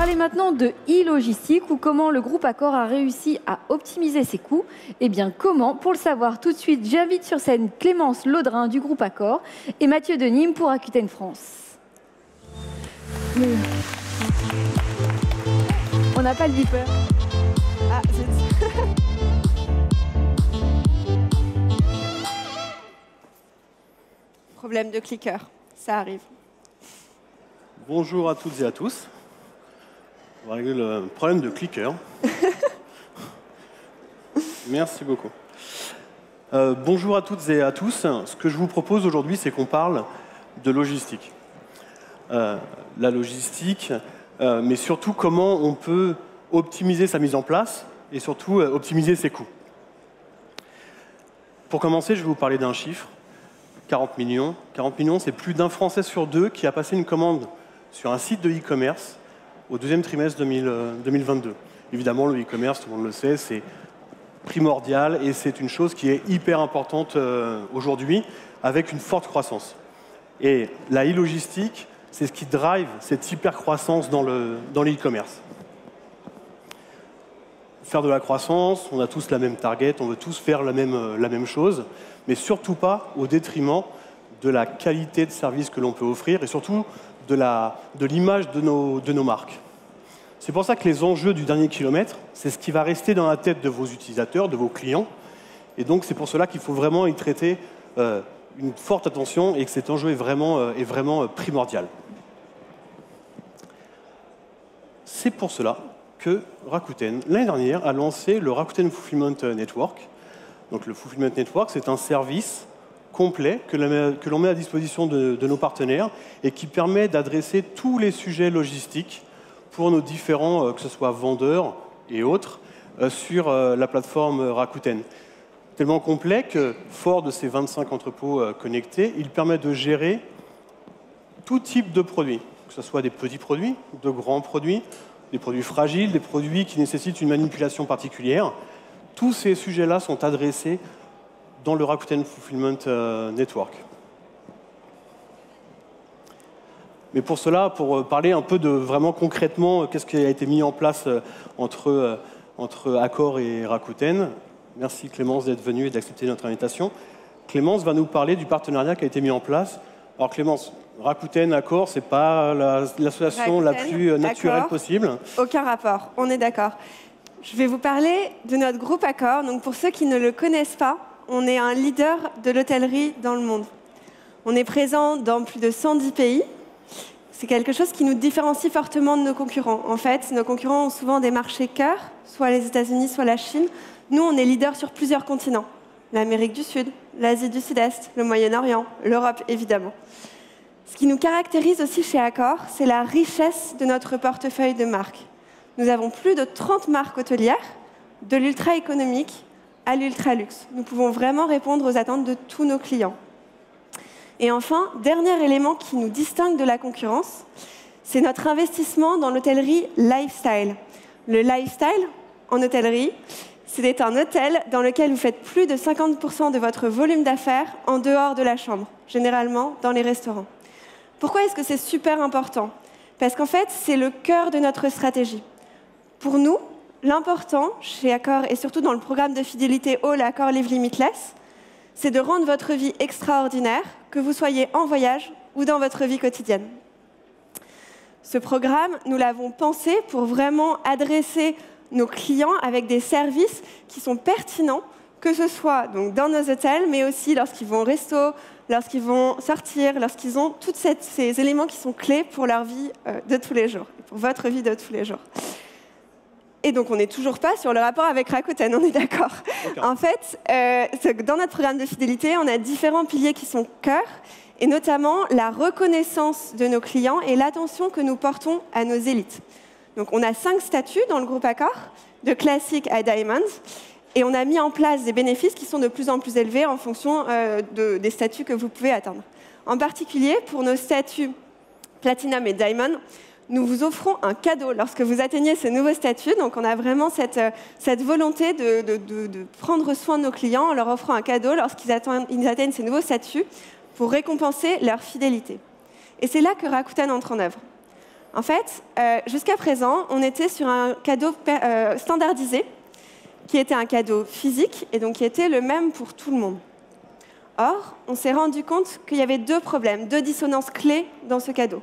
parler maintenant de e-logistique ou comment le groupe Accor a réussi à optimiser ses coûts. Eh bien, comment? Pour le savoir tout de suite, j'invite sur scène Clémence Laudrin du groupe Accor et Mathieu de Nîmes pour Rakuten France. On n'a pas le beeper. Ah, zut. Problème de clicker, ça arrive. Bonjour à toutes et à tous. On va régler le problème de clicker. Merci beaucoup. Bonjour à toutes et à tous. Ce que je vous propose aujourd'hui, c'est qu'on parle de logistique. La logistique, mais surtout comment on peut optimiser sa mise en place et surtout optimiser ses coûts. Pour commencer, je vais vous parler d'un chiffre. 40 millions. 40 millions, c'est plus d'un Français sur deux qui a passé une commande sur un site de e-commerce au deuxième trimestre 2022. Évidemment, le e-commerce, tout le monde le sait, c'est primordial et c'est une chose qui est hyper importante aujourd'hui avec une forte croissance. Et la e-logistique, c'est ce qui drive cette hyper croissance dans l'e-commerce. Faire de la croissance, on a tous la même target, on veut tous faire la même chose, mais surtout pas au détriment de la qualité de service que l'on peut offrir et surtout de l'image de nos marques. C'est pour ça que les enjeux du dernier kilomètre, c'est ce qui va rester dans la tête de vos utilisateurs, de vos clients. Et donc c'est pour cela qu'il faut vraiment y traiter une forte attention et que cet enjeu est vraiment primordial. C'est pour cela que Rakuten, l'année dernière, a lancé le Rakuten Fulfillment Network. Donc le Fulfillment Network, c'est un service complet que l'on met à disposition de nos partenaires et qui permet d'adresser tous les sujets logistiques pour nos différents, que ce soit vendeurs et autres, sur la plateforme Rakuten. Tellement complet que, fort de ces 25 entrepôts connectés, il permet de gérer tout type de produits, que ce soit des petits produits, de grands produits, des produits fragiles, des produits qui nécessitent une manipulation particulière. Tous ces sujets-là sont adressés dans le Rakuten Fulfillment Network. Mais pour cela, pour parler un peu de vraiment concrètement qu'est-ce qui a été mis en place entre Accor et Rakuten, merci Clémence d'être venue et d'accepter notre invitation. Clémence va nous parler du partenariat qui a été mis en place. Alors Clémence, Rakuten, Accor, c'est pas l'association la plus naturelle possible. Aucun rapport, on est d'accord. Je vais vous parler de notre groupe Accor. Donc pour ceux qui ne le connaissent pas, on est un leader de l'hôtellerie dans le monde. On est présent dans plus de 110 pays. C'est quelque chose qui nous différencie fortement de nos concurrents. En fait, nos concurrents ont souvent des marchés cœurs, soit les États-Unis, soit la Chine. Nous, on est leader sur plusieurs continents. L'Amérique du Sud, l'Asie du Sud-Est, le Moyen-Orient, l'Europe, évidemment. Ce qui nous caractérise aussi chez Accor, c'est la richesse de notre portefeuille de marques. Nous avons plus de 30 marques hôtelières, de l'ultra-économique à l'ultra-luxe. Nous pouvons vraiment répondre aux attentes de tous nos clients. Et enfin, dernier élément qui nous distingue de la concurrence, c'est notre investissement dans l'hôtellerie lifestyle. Le lifestyle, en hôtellerie, c'est un hôtel dans lequel vous faites plus de 50% de votre volume d'affaires en dehors de la chambre, généralement dans les restaurants. Pourquoi est-ce que c'est super important? Parce qu'en fait, c'est le cœur de notre stratégie. Pour nous, l'important chez Accor et surtout dans le programme de fidélité All Accor Live Limitless, c'est de rendre votre vie extraordinaire, que vous soyez en voyage ou dans votre vie quotidienne. Ce programme, nous l'avons pensé pour vraiment adresser nos clients avec des services qui sont pertinents, que ce soit donc dans nos hôtels, mais aussi lorsqu'ils vont au resto, lorsqu'ils vont sortir, lorsqu'ils ont tous ces éléments qui sont clés pour leur vie de tous les jours, pour votre vie de tous les jours. Et donc, on n'est toujours pas sur le rapport avec Rakuten, on est d'accord. En fait, dans notre programme de fidélité, on a différents piliers qui sont cœurs, et notamment la reconnaissance de nos clients et l'attention que nous portons à nos élites. Donc, on a 5 statuts dans le groupe Accor, de classique à Diamond, et on a mis en place des bénéfices qui sont de plus en plus élevés en fonction des statuts que vous pouvez atteindre. En particulier, pour nos statuts Platinum et Diamond, nous vous offrons un cadeau lorsque vous atteignez ce nouveau statut. Donc, on a vraiment cette volonté de prendre soin de nos clients en leur offrant un cadeau lorsqu'ils atteignent ces nouveaux statuts pour récompenser leur fidélité. Et c'est là que Rakuten entre en œuvre. En fait, jusqu'à présent, on était sur un cadeau standardisé, qui était un cadeau physique, et donc qui était le même pour tout le monde. Or, on s'est rendu compte qu'il y avait deux problèmes, deux dissonances clés dans ce cadeau.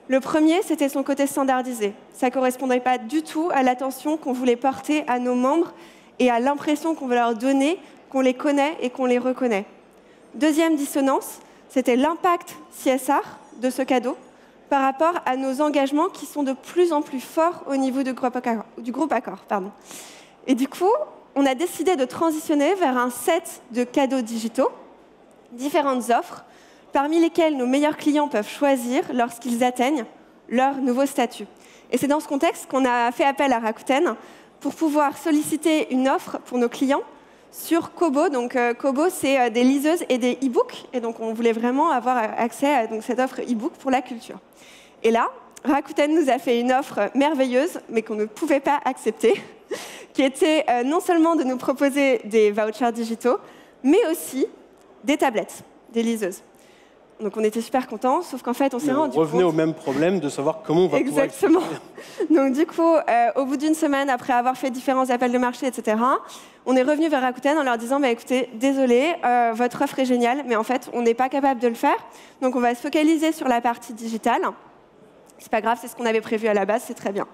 Le premier, c'était son côté standardisé. Ça ne correspondait pas du tout à l'attention qu'on voulait porter à nos membres et à l'impression qu'on veut leur donner, qu'on les connaît et qu'on les reconnaît. Deuxième dissonance, c'était l'impact CSR de ce cadeau par rapport à nos engagements qui sont de plus en plus forts au niveau du groupe Accor. Et du coup, on a décidé de transitionner vers un set de cadeaux digitaux, différentes offres, parmi lesquelles nos meilleurs clients peuvent choisir lorsqu'ils atteignent leur nouveau statut. Et c'est dans ce contexte qu'on a fait appel à Rakuten pour pouvoir solliciter une offre pour nos clients sur Kobo. Donc Kobo, c'est des liseuses et des e-books. Et donc on voulait vraiment avoir accès à cette offre e-book pour la culture. Et là, Rakuten nous a fait une offre merveilleuse, mais qu'on ne pouvait pas accepter, qui était non seulement de nous proposer des vouchers digitaux, mais aussi des tablettes, des liseuses. Donc on était super contents, sauf qu'en fait on s'est rendu compte... On revenait au même problème de savoir comment on va pouvoir... Exactement. Donc du coup, au bout d'une semaine, après avoir fait différents appels de marché, etc., on est revenu vers Rakuten en leur disant bah, écoutez, désolé, votre offre est géniale, mais en fait on n'est pas capable de le faire. Donc on va se focaliser sur la partie digitale. C'est pas grave, c'est ce qu'on avait prévu à la base, c'est très bien.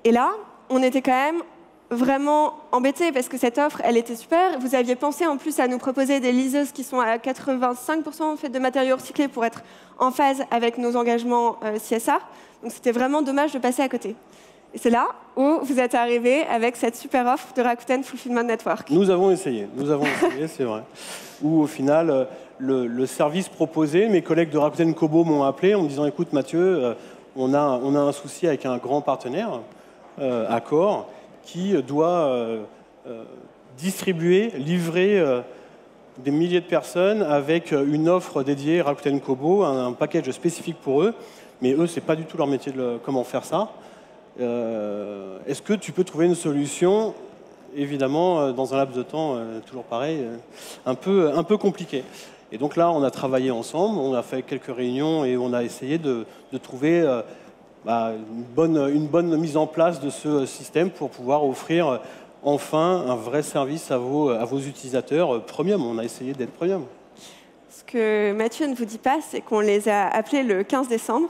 Et là, on était quand même vraiment embêtés parce que cette offre, elle était super. Vous aviez pensé en plus à nous proposer des liseuses qui sont à 85% faites de matériaux recyclés pour être en phase avec nos engagements CSR. Donc c'était vraiment dommage de passer à côté. Et c'est là où vous êtes arrivés avec cette super offre de Rakuten Fulfillment Network. Nous avons essayé, c'est vrai. Où au final, le service proposé, mes collègues de Rakuten Kobo m'ont appelé en me disant écoute Mathieu, on a un souci avec un grand partenaire, Accor, qui doit distribuer, livrer des milliers de personnes avec une offre dédiée Rakuten Kobo, un package spécifique pour eux. Mais eux, ce n'est pas du tout leur métier de comment faire ça. Est-ce que tu peux trouver une solution, évidemment, dans un laps de temps, toujours pareil, un peu compliqué. Et donc là, on a travaillé ensemble, on a fait quelques réunions et on a essayé de trouver... une bonne mise en place de ce système pour pouvoir offrir enfin un vrai service à vos utilisateurs premium. On a essayé d'être premium. Ce que Mathieu ne vous dit pas, c'est qu'on les a appelés le 15 décembre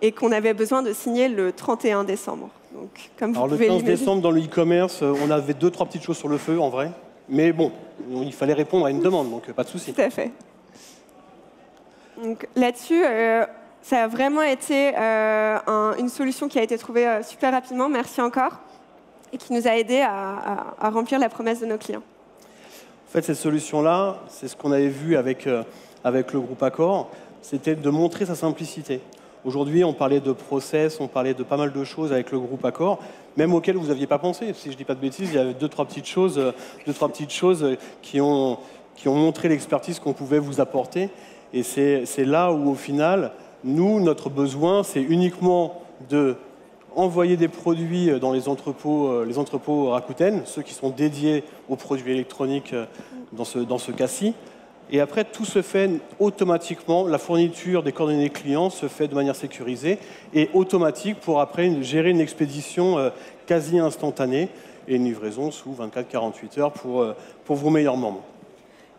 et qu'on avait besoin de signer le 31 décembre. Donc, comme vous pouvez le 15 décembre, dans le e-commerce, on avait 2-3 petites choses sur le feu, en vrai. Mais bon, il fallait répondre à une demande, donc pas de souci. Tout à fait. Donc là-dessus... ça a vraiment été une solution qui a été trouvée super rapidement, merci encore, et qui nous a aidés à remplir la promesse de nos clients. En fait, cette solution-là, c'est ce qu'on avait vu avec le groupe Accor, c'était de montrer sa simplicité. Aujourd'hui, on parlait de process, on parlait de pas mal de choses avec le groupe Accor, même auxquelles vous n'aviez pas pensé. Si je ne dis pas de bêtises, il y avait deux, trois petites choses qui ont montré l'expertise qu'on pouvait vous apporter. Et c'est là où, au final... Nous, notre besoin, c'est uniquement d'envoyer des produits dans les entrepôts Rakuten, ceux qui sont dédiés aux produits électroniques dans ce cas-ci. Et après, tout se fait automatiquement. La fourniture des coordonnées clients se fait de manière sécurisée et automatique pour après gérer une expédition quasi instantanée et une livraison sous 24-48 heures pour vos meilleurs membres.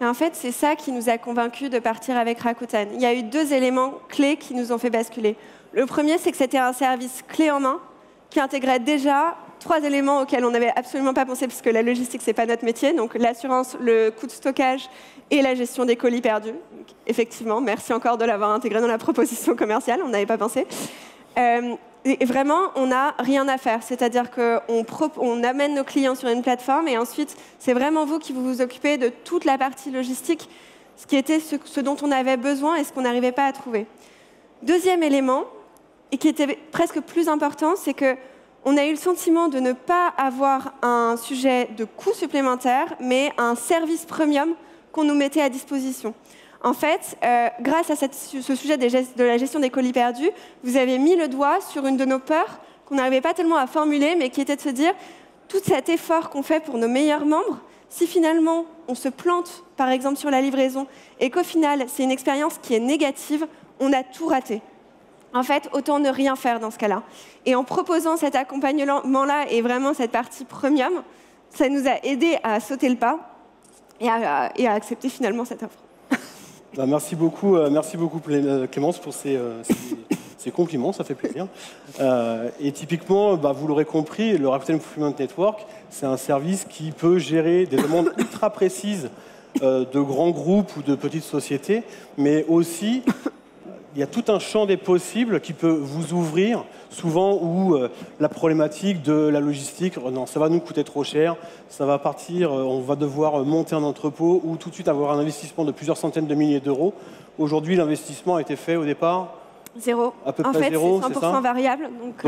Et en fait, c'est ça qui nous a convaincus de partir avec Rakuten. Il y a eu deux éléments clés qui nous ont fait basculer. Le premier, c'est que c'était un service clé en main qui intégrait déjà 3 éléments auxquels on n'avait absolument pas pensé, puisque la logistique, ce n'est pas notre métier. Donc l'assurance, le coût de stockage et la gestion des colis perdus. Donc, effectivement, merci encore de l'avoir intégré dans la proposition commerciale, on n'avait pas pensé. Et vraiment, on n'a rien à faire. C'est-à-dire qu'on amène nos clients sur une plateforme et ensuite, c'est vraiment vous qui vous occupez de toute la partie logistique, ce qui était ce dont on avait besoin et ce qu'on n'arrivait pas à trouver. Deuxième élément, et qui était presque plus important, c'est qu'on a eu le sentiment de ne pas avoir un sujet de coût supplémentaire, mais un service premium qu'on nous mettait à disposition. En fait, grâce à ce sujet de la gestion des colis perdus, vous avez mis le doigt sur une de nos peurs qu'on n'arrivait pas tellement à formuler, mais qui était de se dire, tout cet effort qu'on fait pour nos meilleurs membres, si finalement on se plante, par exemple sur la livraison, et qu'au final c'est une expérience qui est négative, on a tout raté. En fait, autant ne rien faire dans ce cas-là. Et en proposant cet accompagnement-là et vraiment cette partie premium, ça nous a aidé à sauter le pas et à accepter finalement cette offre. Bah, merci beaucoup Clémence pour ces compliments, ça fait plaisir. Et typiquement, vous l'aurez compris, le Rakuten Fulfillment Network, c'est un service qui peut gérer des demandes ultra précises de grands groupes ou de petites sociétés, mais aussi il y a tout un champ des possibles qui peut vous ouvrir, souvent où la problématique de la logistique, non, ça va nous coûter trop cher, ça va partir, on va devoir monter un entrepôt ou tout de suite avoir un investissement de plusieurs centaines de milliers d'euros. Aujourd'hui, l'investissement a été fait au départ zéro. À peu en près fait, zéro, c'est 100% variable. Donc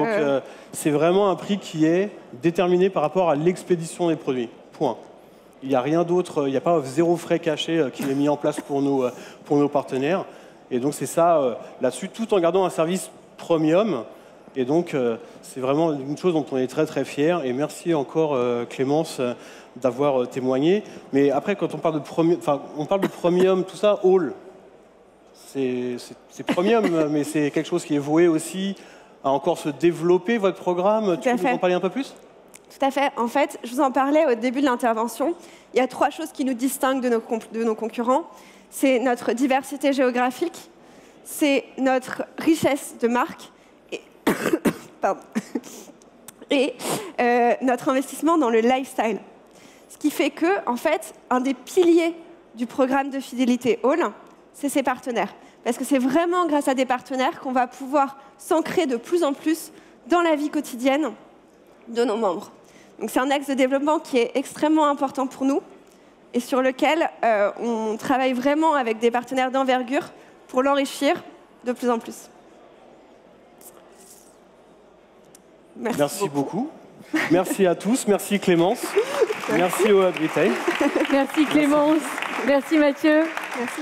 c'est vraiment un prix qui est déterminé par rapport à l'expédition des produits. Point. Il n'y a rien d'autre, il n'y a pas zéro frais caché qui est mis en place pour nos partenaires. Et donc c'est ça là-dessus, tout en gardant un service premium. Et donc c'est vraiment une chose dont on est très très fiers. Et merci encore Clémence d'avoir témoigné. Mais après, quand on parle de premium, tout ça, all. C'est premium, mais c'est quelque chose qui est voué aussi à encore se développer, votre programme. Tu peux nous en parler un peu plus ? Tout à fait. En fait, je vous en parlais au début de l'intervention. Il y a 3 choses qui nous distinguent de nos concurrents. C'est notre diversité géographique, c'est notre richesse de marque et notre investissement dans le lifestyle. Ce qui fait que, en fait, un des piliers du programme de fidélité All, c'est ses partenaires. Parce que c'est vraiment grâce à des partenaires qu'on va pouvoir s'ancrer de plus en plus dans la vie quotidienne de nos membres. Donc c'est un axe de développement qui est extrêmement important pour nous et sur lequel on travaille vraiment avec des partenaires d'envergure pour l'enrichir de plus en plus. Merci beaucoup. Merci à tous. Merci Clémence. Merci au Hub Retail. Merci Clémence. Merci Mathieu. Merci.